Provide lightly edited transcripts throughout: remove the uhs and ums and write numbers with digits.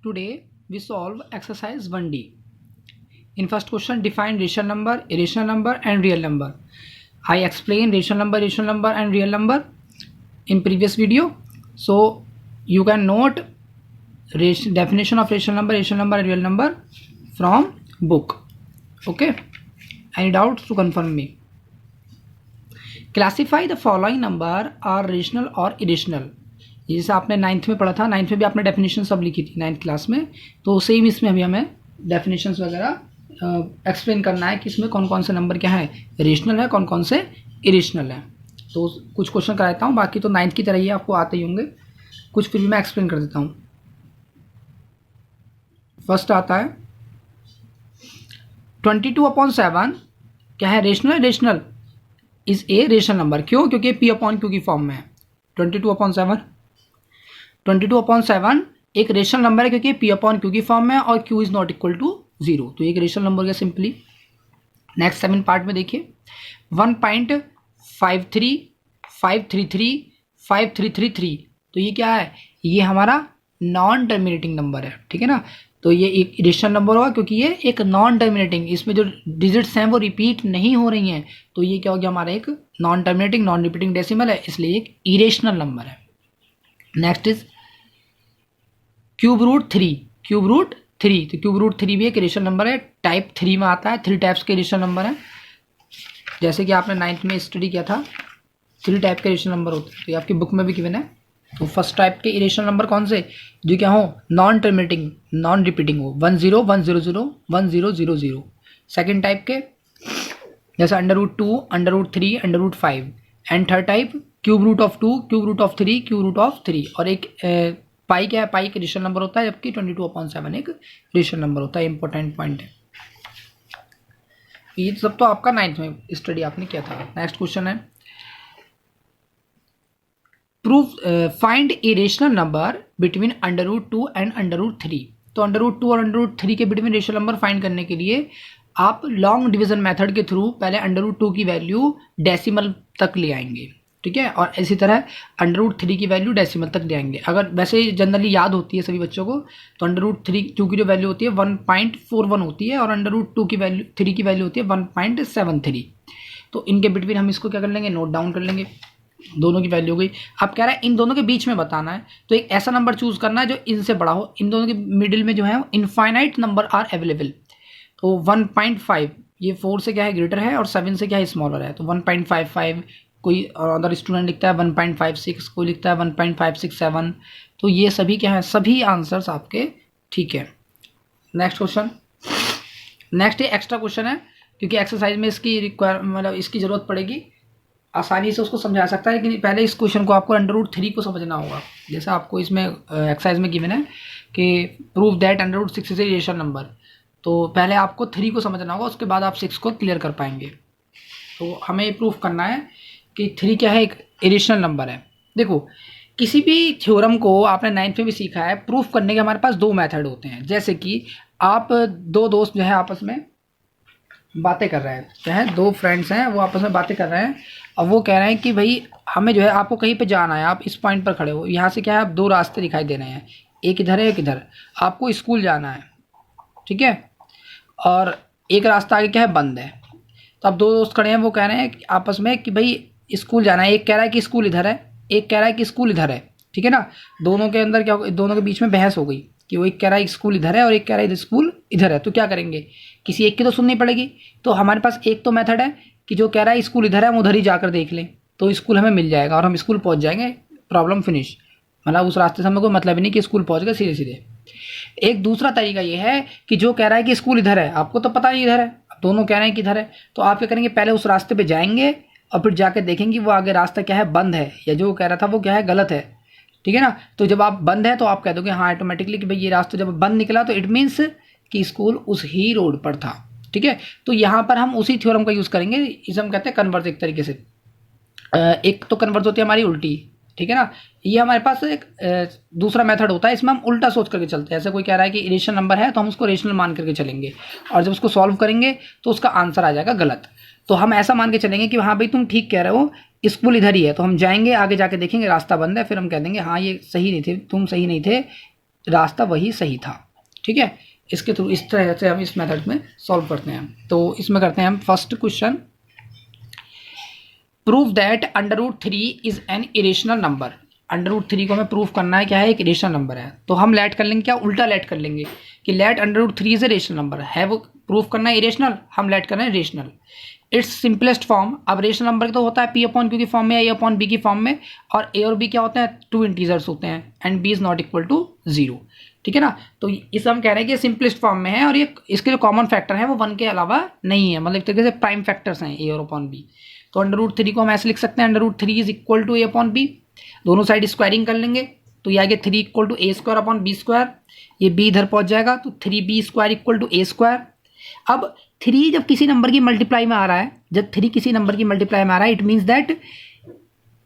Today we solve exercise 1D. In first question, define rational number, irrational number and real number. I explained rational number and real number in previous video. So you can note definition of rational number and real number from book. Okay. Any doubts to confirm me? Classify the following number are rational or irrational. जैसे आपने 9th में पढ़ा था, 9th में भी आपने definition सब लिखी थी 9th क्लास में, तो सेम इसमें भी हमें डेफिनेशंस वगैरह एक्सप्लेन करना है कि इसमें कौन कौन से नंबर क्या है रेशनल है, कौन कौन से इरेशनल है. तो कुछ क्वेश्चन कराता हूँ, बाकी तो 9th की तरह ही आपको आते ही होंगे, कुछ फिर भी मैं एक्सप्लेन कर देता हूँ. फर्स्ट आता है 22/7 क्या है, rational. Rational is a rational number. क्यों? क्योंकि P/Q की फॉर्म में है. 22/7 एक रेशनल नंबर है क्योंकि P/Q की फॉर्म में और Q is not equal to 0, तो एक रेशनल नंबर है सिंपली. नेक्स्ट 7 पार्ट में देखिए 1.53 533 5333, तो ये क्या है, ये हमारा नॉन टर्मिनेटिंग नंबर है. ठीक है ना, तो ये एक रेशनल नंबर होगा क्योंकि ये एक नॉन टर्मिनेटिंग, इसमें जो डिजिट्स हैं वो रिपीट नहीं हो रही हैं, तो ये क्या हो गया हमारा एक non terminating non repeating decimal है, इसलिए एक इरेशनल नंबर है. Next is cube root 3. Cube root 3, तो क्यूब रूट 3 भी एक रेशनल नंबर है, टाइप 3 में आता है. 3 टाइप्स के रेशनल नंबर है, जैसे कि आपने 9th में स्टडी किया था 3 टाइप के रेशनल नंबर होते हैं, तो ये आपकी बुक में भी गिवन है. तो फर्स्ट टाइप के इरेशनल नंबर कौन से, जो क्या हो नॉन टर्मिनेटिंग नॉन रिपीटिंग हो, 10 100 10 0 0. सेकेंड टाइप के जैसे √2 √3 √5. And third type cube root of 2 cube root of 3 cube root of 3. और एक पाई क्या है, पाई एक रेशनल नंबर होता है, जबकि 22/7 एक रेशनल नंबर होता है. इंपॉर्टेंट पॉइंट है ये सब, तो आपका 9th में स्टडी आपने किया था. नेक्स्ट क्वेश्चन है proof find A rational number between √2 and √3. तो √2 और √3 के बिटवीन रेशनल नंबर फाइंड करने के लिए आप लॉन्ग डिवीजन मेथड के थ्रू पहले √2 की वैल्यू डेसिमल तक ले आएंगे. ठीक है, और इसी तरह √3 की वैल्यू डेसिमल तक ले आएंगे. अगर वैसे जनरली याद होती है सभी बच्चों को, तो √2 की जो वैल्यू होती है 1.41 होती है, और √2 की वैल्यू 3 की वैल्यू होती है 1.73. तो इनके बिटवीन हम इसको क्या कर लेंगे, नोट डाउन कर लेंगे. दोनों की वैल्यू हो गई. अब कह रहा है इन दोनों के बीच में बताना है, तो एक ऐसा नंबर चूज करना है जो इनसे बड़ा हो. इन दोनों के मिडिल में जो है इनफाइनाइट नंबर आर अवेलेबल. तो 1.5 ये 4 से क्या है ग्रेटर है और 7 से क्या है स्मॉलर है, तो 1.55. कोई अदर स्टूडेंट लिखता है 1.56, कोई लिखता है 1.567. तो ये सभी क्या है, सभी आंसर्स आपके ठीक है. नेक्स्ट क्वेश्चन, नेक्स्ट ये एक्स्ट्रा क्वेश्चन है, क्योंकि एक्सरसाइज में इसकी मतलब इसकी जरूरत पड़ेगी, आसानी से उसको समझा सकता है कि पहले इस क्वेश्चन को आपको √3 को समझना होगा. जैसा आपको इसमें एक्सरसाइज में गिवन है कि prove that √6 is a rational number, तो पहले आपको 3 को समझना होगा, उसके बाद आप 6 को क्लियर कर पाएंगे. तो हमें प्रूफ करना है कि 3 क्या है, एक इरेशनल नंबर है. देखो किसी भी थ्योरम को आपने 9th में भी सीखा है, प्रूफ करने के हमारे पास 2 मेथड होते हैं. जैसे कि आप 2 दोस्त जो है आपस में बातें कर रहे हैं, जो है 2 फ्रेंड्स हैं वो आपस में बातें कर रहे हैं, और वो कह रहे हैं कि भाई हमें जो है आपको कहीं पे जाना है, आप इस पॉइंट पर खड़े हो, यहाँ से क्या है आप 2 रास्ते दिखाई दे रहे हैं, एक इधर है एक इधर. आपको स्कूल जाना है, ठीक है, और एक रास्ता आगे क्या है बंद है. तो अब 2 दोस्त खड़े हैं, वो कह रहे हैं कि आपस में कि भाई स्कूल जाना है. एक कह रहा है कि स्कूल इधर है, एक कह रहा है कि स्कूल इधर है. ठीक है ना, दोनों के अंदर क्या, दोनों के बीच में बहस हो गई कि वो एक कह रहा है स्कूल इधर है और एक कह रहा है स्कूल इधर है. तो क्या करेंगे, किसी एक की तो सुननी पड़ेगी. तो हमारे पास एक तो मेथड है कि जो कह रहा है स्कूल इधर है हम उधर ही जाकर देख लें, तो स्कूल हमें मिल जाएगा और हम स्कूल पहुंच जाएंगे, प्रॉब्लम फिनिश. मतलब उस रास्ते से हमें कोई मतलब ही नहीं कि स्कूल पहुंच गए सीधे सीधे. एक दूसरा तरीका ये है कि जो कह रहा है कि स्कूल इधर है, आपको तो पता नहीं इधर है, दोनों कह रहे हैं कि इधर है, तो आप क्या करेंगे, पहले उस रास्ते पे जाएंगे और फिर जाके देखेंगे वो आगे रास्ता क्या है बंद है, या जो कह रहा था वो क्या है गलत है. ठीक है ना, तो जब आप बंद है तो आप कह दोगे हाँ ऑटोमेटिकली कि भाई ये रास्ता जब बंद निकला तो इट मीन्स कि स्कूल उस ही रोड पर था. ठीक है, तो यहाँ पर हम उसी थ्योरम का यूज़ करेंगे, इसे हम कहते हैं कन्वर्स. एक तरीके से एक तो कन्वर्स होती है हमारी उल्टी. ठीक है ना, ये हमारे पास एक दूसरा मेथड होता है, इसमें हम उल्टा सोच करके चलते हैं. ऐसे कोई कह रहा है कि इरेशनल नंबर है तो हम उसको रेशनल मान करके चलेंगे, और जब उसको सॉल्व करेंगे तो उसका आंसर आ जाएगा गलत. तो हम ऐसा मान के चलेंगे कि हाँ भाई तुम ठीक कह रहे हो, स्कूल इधर ही है, तो हम जाएंगे आगे जाके देखेंगे रास्ता बंद है, फिर हम कह देंगे हाँ ये सही नहीं थे, तुम सही नहीं थे, रास्ता वही सही था। ठीक है, इसके थ्रू इस तरह से हम इस मेथड में सॉल्व करते हैं। तो इसमें करते हैं हम first question, prove that under root 3 is an irrational number. Under root 3 को हमें प्रूव करना है क्या है, एक इरेशनल नंबर है। तो हम लेट कर लेंगे, क्या उल्टा लेट कर लेंगे कि let under root 3 is a rational number है, वो प्रूव करना है इरेशनल, हम लेट कर रहे हैं रेशनल। इट्स सिंपलेस्ट फॉर्म, अब रेशनल नंबर तो होता है पी अपॉन क्यू की फॉर्म में, ए अपॉन बी की फॉर्म में, और ए और बी क्या होते हैं, 2 इंटीजर्स होते हैं, and B is not equal to 0। ठीक है ना, तो इसे हम कह रहे हैं कि सिंपलेस्ट फॉर्म में है, और ये इसके जो कॉमन फैक्टर है वो 1 के अलावा नहीं है, मतलब एक तरीके से प्राइम फैक्टर्स हैं ए और अपॉन बी। तो अंडर रूट 3 को हम ऐसे लिख सकते हैं, under root 3 is equal to A upon B, दोनों साइड स्क्वायरिंग कर लेंगे तो ये आगे 3 equal to A square upon B square, ये बी इधर पहुंच जाएगा तो 3b square equal to A square. अब 3 जब किसी नंबर की मल्टीप्लाई में आ रहा है, जब 3 किसी नंबर की मल्टीप्लाई में आ रहा है, it means that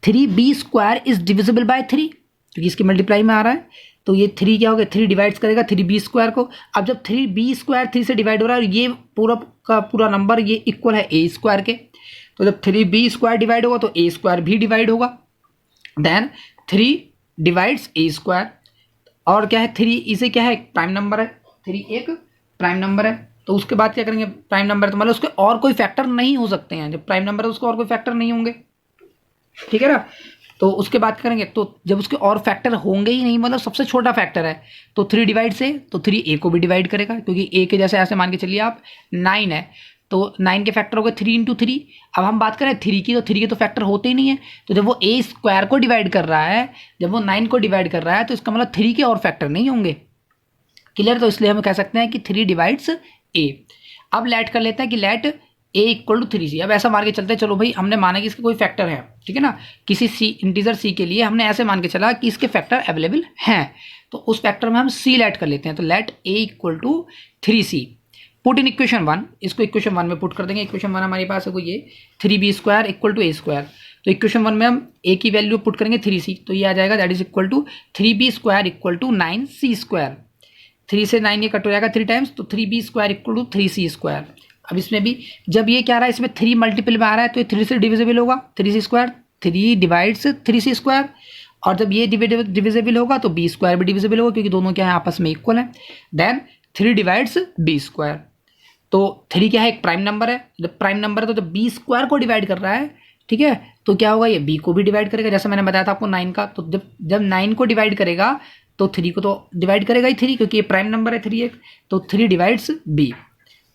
3b square is divisible by 3, क्योंकि इसकी मल्टीप्लाई में आ रहा है। तो ये 3 क्या हो गया, 3 डिवाइड्स करेगा 3b स्क्वायर को। अब जब 3b स्क्वायर 3 से डिवाइड हो रहा है और ये पूरा का पूरा नंबर ये इक्वल है ए स्क्वायर के, तो जब 3b स्क्वायर डिवाइड होगा तो ए स्क्वायर भी डिवाइड होगा, देन 3 डिवाइड्स ए स्क्वायर। और क्या है, 3 इसे क्या है, प्राइम नंबर है, 3 एक प्राइम नंबर है। तो उसके बाद क्या करेंगे, प्राइम नंबर तो मतलब उसके और कोई फैक्टर नहीं हो सकते हैं, जब प्राइम नंबर है उसको और कोई फैक्टर नहीं होंगे। ठीक है ना, तो उसके बाद क्या करेंगे, तो जब उसके और फैक्टर होंगे ही नहीं, मतलब सबसे छोटा फैक्टर है, तो 3 डिवाइड से तो 3 ए को भी डिवाइड करेगा, क्योंकि ए के जैसे ऐसे मान के चलिए आप 9 है, तो 9 के फैक्टर हो गए 3 इंटू 3। अब हम बात करें 3 की, तो 3 के तो फैक्टर होते ही नहीं है, तो जब वो ए स्क्वायर को डिवाइड कर रहा है, जब वो 9 को डिवाइड कर रहा है, तो इसका मतलब 3 के और फैक्टर नहीं होंगे। क्लियर, तो इसलिए हम कह सकते हैं कि 3 डिवाइड्स ए। अब लेट कर लेते हैं कि late A equal to 3c। अब ऐसा मान के चलते हैं, चलो भाई हमने माना कि इसके कोई फैक्टर है, ठीक है ना, किसी सी इंटीजर सी के लिए हमने ऐसे मान के चला कि इसके फैक्टर अवेलेबल हैं, तो उस फैक्टर में हम सी लेट कर लेते हैं। तो let A equal to 3c, put in equation 1, इसको इक्वेशन 1 में पुट कर देंगे। इक्वेशन 1 हमारे पास है कोई ये 3b square equal to A square, तो इक्वेशन 1 में हम ए की वैल्यू पुट करेंगे 3c, तो ये आ जाएगा that is equal to 3b square equal to 9c square. 3 से 9 ये कट हो जाएगा 3 टाइम्स, तो 3b square equal to 3c square. अब इसमें भी जब ये क्या आ रहा है, इसमें 3 मल्टीपल में आ रहा है, तो ये 3 से डिविजिबल होगा, 3c square, 3 divides 3c square, और जब ये डिविजिबल होगा तो b स्क्वायर भी डिविजिबल होगा, क्योंकि दोनों क्या है आपस में इक्वल है। देन 3 डिवाइड्स b स्क्वायर, तो 3 क्या है, एक प्राइम नंबर है, जब प्राइम नंबर है तो जब b स्क्वायर को डिवाइड कर रहा है, ठीक है, तो क्या होगा, ये b को भी डिवाइड करेगा, जैसे मैंने बताया था आपको 9 का, तो जब 9 को डिवाइड करेगा तो 3 को तो डिवाइड करेगा ही 3, क्योंकि ये प्राइम नंबर है 3 एक, तो 3 divides b।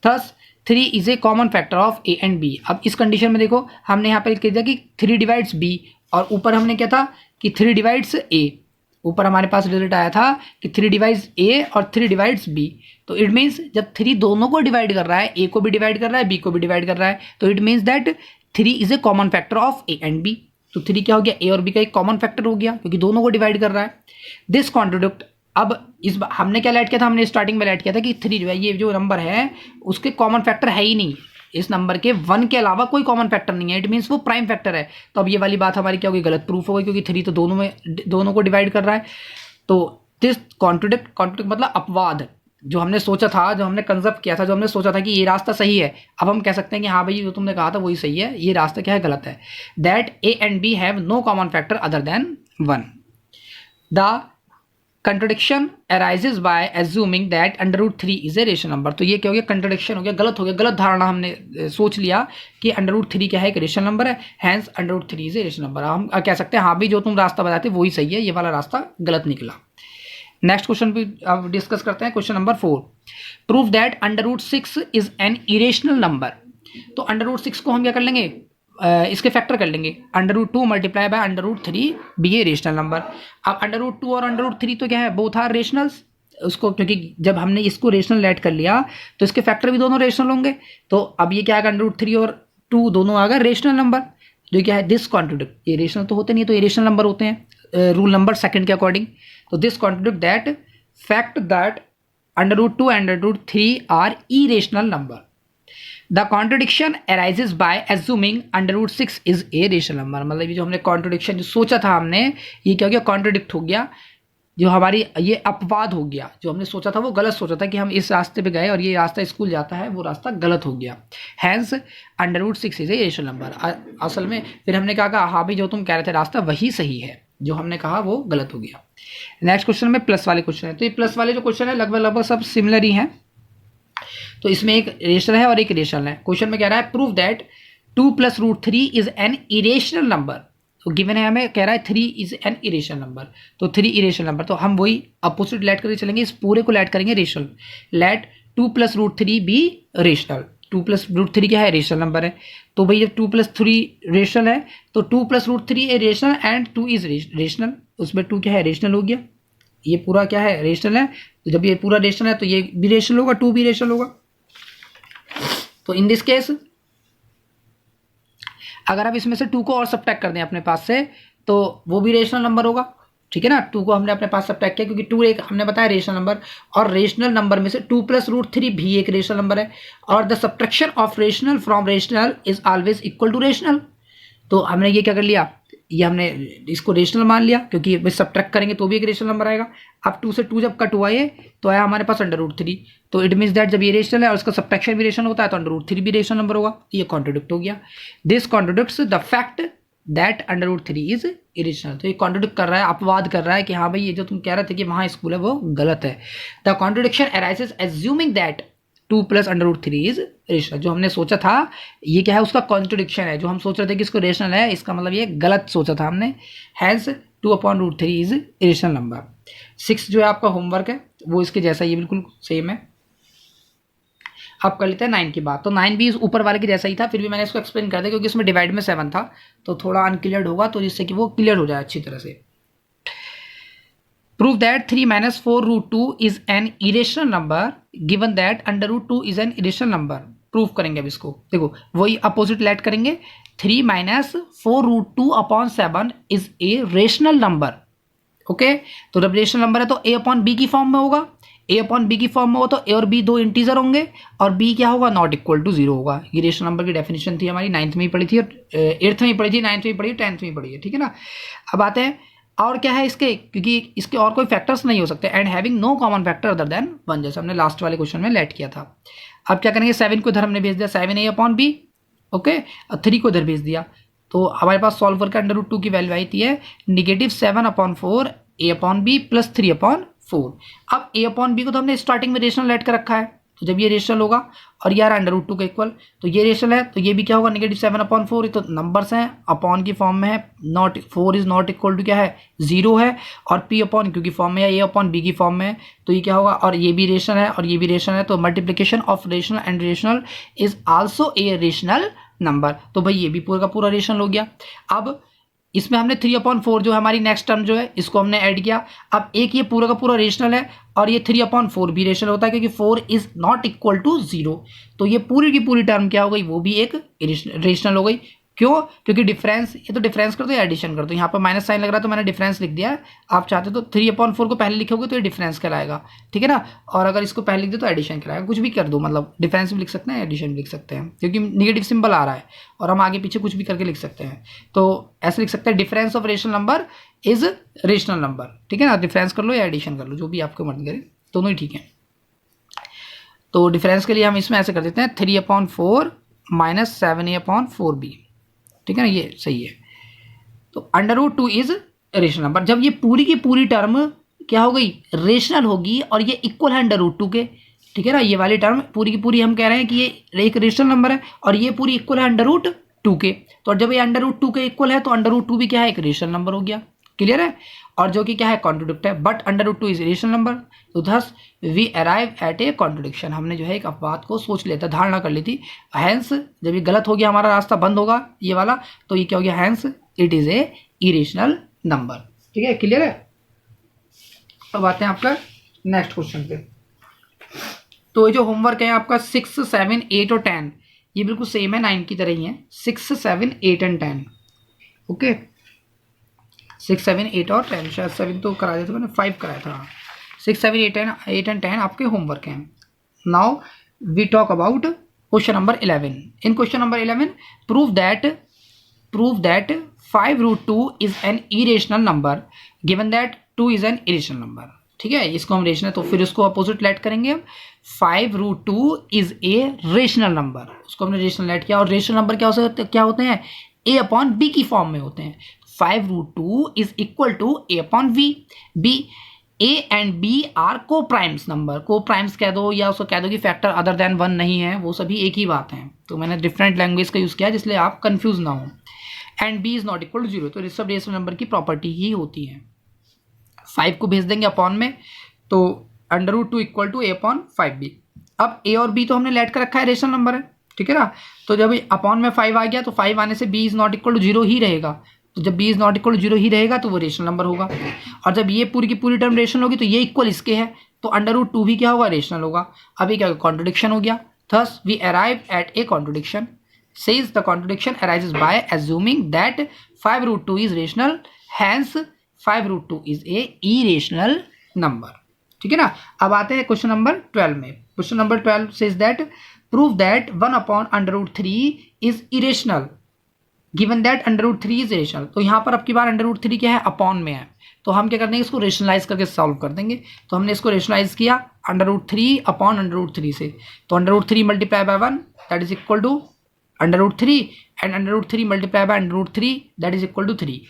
Thus 3 is A common factor of a and b। अब इस कंडीशन में देखो हमने यहाँ पर लिख दिया कि 3 डिवाइड्स b, और ऊपर हमने क्या था कि 3 डिवाइड्स a, ऊपर हमारे पास रिजल्ट आया था कि 3 डिवाइड्स a और 3 डिवाइड्स b। तो इट मीन्स जब 3 दोनों को डिवाइड कर रहा है, a को भी डिवाइड कर रहा है, b को भी डिवाइड कर रहा है, तो it means that 3 is A common factor of a and b। तो 3 क्या हो गया, a और b का एक कॉमन फैक्टर हो गया, क्योंकि दोनों को डिवाइड कर रहा है। दिस कॉन्ट्रोडिक्ट, अब इस हमने क्या लेट किया था, हमने स्टार्टिंग में लेट किया था कि 3 जो है, ये जो नंबर है उसके कॉमन फैक्टर है ही नहीं, इस नंबर के 1 के अलावा कोई कॉमन फैक्टर नहीं है, इट मीन्स वो प्राइम फैक्टर है। तो अब ये वाली बात हमारी क्या होगी, गलत प्रूफ हो गई, क्योंकि 3 तो दोनों को डिवाइड कर रहा है। तो दिस कॉन्ट्रोडिक्ट मतलब अपवाद, जो हमने सोचा था, जो हमने कंसेप्ट किया था, जो हमने सोचा था कि ये रास्ता सही है, अब हम कह सकते हैं कि हाँ भाई जो तुमने कहा था वही सही है, ये रास्ता क्या है, गलत है। That A and B have no common factor other than 1। The contradiction arises by assuming that under root 3 is a rational number. तो ये क्या हो गया, कंट्रोडिक्शन हो गया, गलत हो गया, गलत धारणा हमने सोच लिया कि अंडर रूट 3 क्या है, एक रेशनल नंबर है, hence under root 3 is a rational number. हम कह सकते हैं हाँ भाई जो तुम रास्ता बताते वही सही है, ये वाला रास्ता गलत निकला। नेक्स्ट क्वेश्चन भी अब डिस्कस करते हैं, question number 4, prove that under root 6 is an irrational number. तो अंडर रूट 6 को हम क्या कर लेंगे, इसके फैक्टर कर लेंगे, under root 2 multiply by under root 3 be a rational number. अब अंडर रूट 2 और अंडर रूट 3 तो क्या है, बोथ आर रेशनल्स, उसको क्योंकि जब हमने इसको रेशनल लेट कर लिया तो इसके फैक्टर भी दोनों रेशनल होंगे, तो अब ये क्या है, अंडर रूट 3 और 2 दोनों आ गए रेशनल नंबर, जो क्या है दिस कॉन्ट्रोडिक्ट, ये रेशनल तो होते नहीं, तो ये रेशनल नंबर होते हैं रूल नंबर 2 के अकॉर्डिंग। तो this contradict that fact that under root 2 and under root 3 are irrational number. The contradiction arises by assuming under root 6 is a rational number. मतलब ये जो हमने कॉन्ट्रोडिक्शन जो सोचा था हमने, ये क्या हो गया, कॉन्ट्रोडिक्ट हो गया, जो हमारी ये अपवाद हो गया, जो हमने सोचा था वो गलत सोचा था कि हम इस रास्ते पे गए और ये रास्ता स्कूल जाता है, वो रास्ता गलत हो गया। Hence under root 6 is a rational number. असल में फिर हमने क्या कहा, हाँ भाई जो तुम कह रहे थे रास्ता वही सही है। जो हमने कहा वो गलत हो गया। नेक्स्ट क्वेश्चन में प्लस वाले क्वेश्चन है, तो ये प्लस वाले जो क्वेश्चन है लगभग सब सिमिलर ही हैं। तो इसमें एक रेशनल है और एक इरेशनल है। क्वेश्चन में कह रहा है prove that 2 + √3 is an irrational number. तो गिवन है हमें, कह रहा है 3 इज एन इरेशनल नंबर, तो 3 इरेशनल नंबर, तो हम वही अपोजिट लेट करके चलेंगे, इस पूरे को लेट करेंगे रेशनल। Late 2 + √3 B rational. 2 + √3 क्या है, रेशनल नंबर है। तो भाई जब 2 + 3 रेशनल है तो 2 + √3 a rational and 2 is rational, उसमें 2 क्या है, रेशनल हो गया। ये पूरा क्या है, रेशनल है। तो जब ये पूरा रेशनल है तो ये भी रेशनल होगा, 2 भी रेशनल होगा। तो इन दिस केस अगर आप इसमें से 2 को और सब्ट्रैक्ट कर दें अपने पास से तो वो भी रेशनल नंबर होगा, ठीक है ना। 2 को हमने अपने पास सब्ट्रैक्ट किया क्योंकि 2 एक हमने बताया रेशनल नंबर, और रेशनल नंबर में से 2 + √3 भी एक रेशनल नंबर है, और the subtraction of rational from rational is always equal to rational. तो हमने ये क्या कर लिया, ये हमने इसको रेशनल मान लिया क्योंकि सब्ट्रैक्ट करेंगे तो भी एक रेशनल नंबर आएगा। अब 2 से 2 जब कट हुआ ये तो आया हमारे पास √3, तो इट मीन्स दैट जब ये रेशनल है और उसका सब्ट्रैक्शन भी रेशनल होता है तो √3 भी रेशनल नंबर होगा। ये कॉन्ट्रोडिक्ट हो गया। This contradicts the fact that √3 is irrational. तो ये कॉन्ट्रोडिक्ट कर रहा है, अपवाद कर रहा है कि हाँ भाई ये जो तुम कह रहे थे कि वहाँ स्कूल है वो गलत है। The contradiction arises assuming that 2 + √3 is rational. जो हमने सोचा था ये क्या है, उसका कॉन्ट्रोडिक्शन है। जो हम सोच रहे थे कि इसको रेशनल है, इसका मतलब ये गलत सोचा था हमने। Hence 2/√3 is rational number. 6 जो है आपका होमवर्क है वो इसके जैसा ही बिल्कुल सेम है। अब कर लेते हैं 9 की बात। तो 9 भी इस ऊपर वाले के जैसा ही था, फिर भी मैंने इसको एक्सप्लेन कर दिया क्योंकि इसमें डिवाइड में 7 था तो थोड़ा अनक्लियर होगा, तो जिससे कि वो क्लियर हो जाए अच्छी तरह से। Prove that 3 - 4√2 is an irrational number given that √2 is an irrational number। Proof करेंगे अब इसको, देखो वही अपोजिट लेट करेंगे। 3 - 4√2/7 is a rational number. Okay, तो जब रेशनल नंबर है तो a/b की फॉर्म में होगा। a/b की फॉर्म में हो तो a और b दो इंटीजर होंगे और b क्या होगा, नॉट इक्वल टू 0 होगा। ये रेशनल नंबर की डेफिनेशन थी हमारी, 9th में ही पढ़ी थी और 8th में ही पढ़ी थी, 9th में ही पढ़ी है, 10th में ही पढ़ी है, ठीक है ना। अब आते हैं और क्या है इसके, क्योंकि इसके और कोई फैक्टर्स नहीं हो सकते। And having no common factor other than 1, जैसे हमने लास्ट वाले क्वेश्चन में लेट किया था। अब क्या करेंगे, 7 को इधर हमने भेज दिया, 7a/b। ओके, और 3 को इधर भेज दिया, तो हमारे पास सॉल्व करके √2 की वैल्यू आई थी है -7/4 a/b + 3/4। अब a/b को तो हमने स्टार्टिंग में रेशनल लेट कर रखा है, तो जब ये रेशनल होगा और ये √2 का इक्वल, तो ये रेशनल है तो ये भी क्या होगा, -7/4। तो नंबर्स हैं, अपॉन की फॉर्म में है, not 4 is not equal to क्या है, 0 है, और p/, क्योंकि फॉर्म में है, a/b की फॉर्म में है, तो ये क्या होगा, और ये भी रेशनल है और ये भी रेशनल है, तो multiplication of rational and rational is also a rational number. तो भाई ये भी पूरा का पूरा रेशनल हो गया। अब इसमें हमने 3/4 जो है हमारी नेक्स्ट टर्म जो है इसको हमने ऐड किया। अब एक ये पूरा का पूरा रेशनल है और ये 3/4 भी रेशनल होता है क्योंकि 4 इज नॉट इक्वल टू 0, तो ये पूरी की पूरी टर्म क्या हो गई, वो भी एक रेशनल हो गई। क्यों, क्योंकि डिफरेंस, ये तो डिफरेंस कर दो या एडिशन कर दो, यहाँ पर माइनस साइन लग रहा है तो मैंने डिफरेंस लिख दिया है। आप चाहते तो 3/4 को पहले लिखोगे तो ये डिफरेंस कहलाएगा, ठीक है ना, और अगर इसको पहले लिख दो तो एडिशन कहलाएगा। कुछ भी कर दो, मतलब डिफरेंस भी लिख सकते हैं, एडिशन भी लिख सकते हैं, क्योंकि निगेटिव सिंबल आ रहा है और हम आगे पीछे कुछ भी करके लिख सकते हैं। तो ऐसे लिख सकते हैं, difference of rational number is rational number, ठीक है ना। डिफरेंस कर लो या एडिशन कर लो, जो भी आपको मर्जी करे, दोनों ही ठीक है। तो डिफरेंस के लिए हम इसमें ऐसे कर देते हैं 3/4 - 7a/4b, ठीक है ना, ये सही है। तो √2 इज रेशनल नंबर। जब ये पूरी की पूरी टर्म क्या हो गई, रेशनल होगी और ये इक्वल है √2 के, ठीक है ना, ये वाली टर्म पूरी की पूरी हम कह रहे हैं कि ये एक रेशनल नंबर है और ये पूरी इक्वल है √2 के, तो जब ये √2 के इक्वल है तो √2 भी क्या है, एक रेशनल नंबर हो गया। क्लियर है, और जो कि क्या है, कॉन्ट्रोडिक्ट है, बट √2 इज रेशनल नंबर, तो thus we arrive at a contradiction. हमने जो है एक अपवाद को सोच लिया था, धारणा कर ली थी। हैंस जब ये गलत हो गया, हमारा रास्ता बंद होगा ये वाला, तो ये क्या हो गया, hence it is a irrational number, ठीक है। क्लियर है। अब आते हैं आपका नेक्स्ट क्वेश्चन पे। तो ये जो होमवर्क है आपका 6, 7, 8 और 10, ये बिल्कुल सेम है, 9 की तरह ही है, 6, 7, 8 एंड 10। ओके, 6, 7, 8 और 10, शायद 7 तो करा दिया था मैंने, 5 कराया था। 6, 7, 8 एंड 10 आपके होमवर्क हैं। Now we talk about question number 11। In question number 11 prove that 5√2 is an irrational number given that 2 is an irrational number, ठीक है। इसको हम रेशनल, तो फिर इसको अपोजिट लेट करेंगे हम। 5√2 इज ए रेशनल नंबर, उसको हमने रेशनल लेट किया, और रेशनल नंबर क्या होते हैं, A/B की फॉर्म में होते हैं। 5√2 is equal to a upon v। b a and b are coprimes number, coprimes कह दो या उसको कह दो कि फैक्टर अदर देन 1 नहीं है, वो सभी एक ही बात है। तो मैंने डिफरेंट लैंग्वेज का यूज़ किया जिसलिए आप कंफ्यूज ना हो। And b is not equal to 0, तो ये सब रेशनल नंबर की प्रॉपर्टी ही होती है। 5 को भेज देंगे अपॉन में, तो √2 equal to a upon 5b। अब a और b तो हमने लेट कर रखा है, रेशनल नंबर है, ठीक है ना। तो जब अपॉन में 5 आ गया तो 5 आने से b is not equal to 0 ही रहेगा। तो जब b is not equal to 0 ही रहेगा तो वो रेशनल नंबर होगा। और जब ये पूरी की पूरी टर्म रेशनल होगी तो ये इक्वल इसके है, तो √2 भी क्या होगा, रेशनल होगा। अभी क्या कॉन्ट्रडिक्शन हो गया। Thus we arrive at a contradiction. Says the contradiction arises by assuming that 5√2 is rational, hence 5√2 is a irrational number. ठीक है ना। अब आते हैं क्वेश्चन नंबर 12 में। Question number 12 says that prove that 1 upon √3 is irrational given that √3 is rational. तो यहाँ पर अब की बार √3 क्या है, अपॉन में है, तो हम क्या कर देंगे, इसको रेशनलाइज करके सॉल्व कर देंगे। तो हमने इसको रेशनलाइज किया √3 अपॉन √3 से, तो √3 multiply by 1 that is equal to √3 and √3 multiply by √3 that is equal to 3।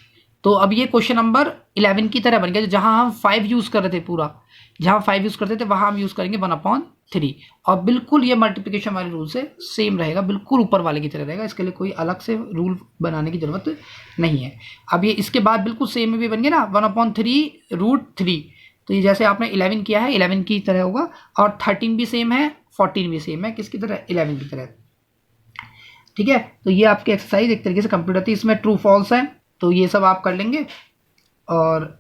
तो अब ये क्वेश्चन नंबर 11 की तरह बन गया, जहां हम 5 यूज कर रहे थे, पूरा जहां 5 यूज करते थे वहां हम यूज करेंगे 1/3। और बिल्कुल ये मल्टीप्लिकेशन वाले रूल से सेम रहेगा, बिल्कुल ऊपर वाले की तरह रहेगा। इसके लिए कोई अलग से रूल बनाने की जरूरत नहीं है। अब ये इसके बाद बिल्कुल सेम में भी बन गया ना, 1/3√3। तो ये जैसे आपने 11 किया है 11 की तरह होगा, और 13 भी सेम है, 14 भी सेम है, किसकी तरह, 11 की तरह। ठीक है, तो ये आपकी एक्सरसाइज एक तरीके से कंप्लीट होती है। इसमें ट्रू फॉल्स है, तो ये सब आप कर लेंगे। और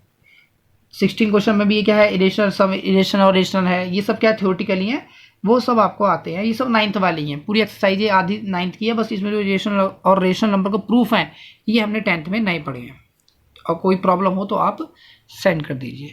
16 क्वेश्चन में भी ये क्या है, इरेशनल, सब इरेशनल और रेशनल है, ये सब क्या थ्योरेटिकली हैं, वो सब आपको आते हैं। ये सब 9th वाली हैं, पूरी एक्सरसाइज ये आधी 9th की है, बस इसमें जो इरेशनल और रेशनल नंबर का प्रूफ है ये हमने 10th में नहीं पढ़े हैं। और कोई प्रॉब्लम हो तो आप सेंड कर दीजिए।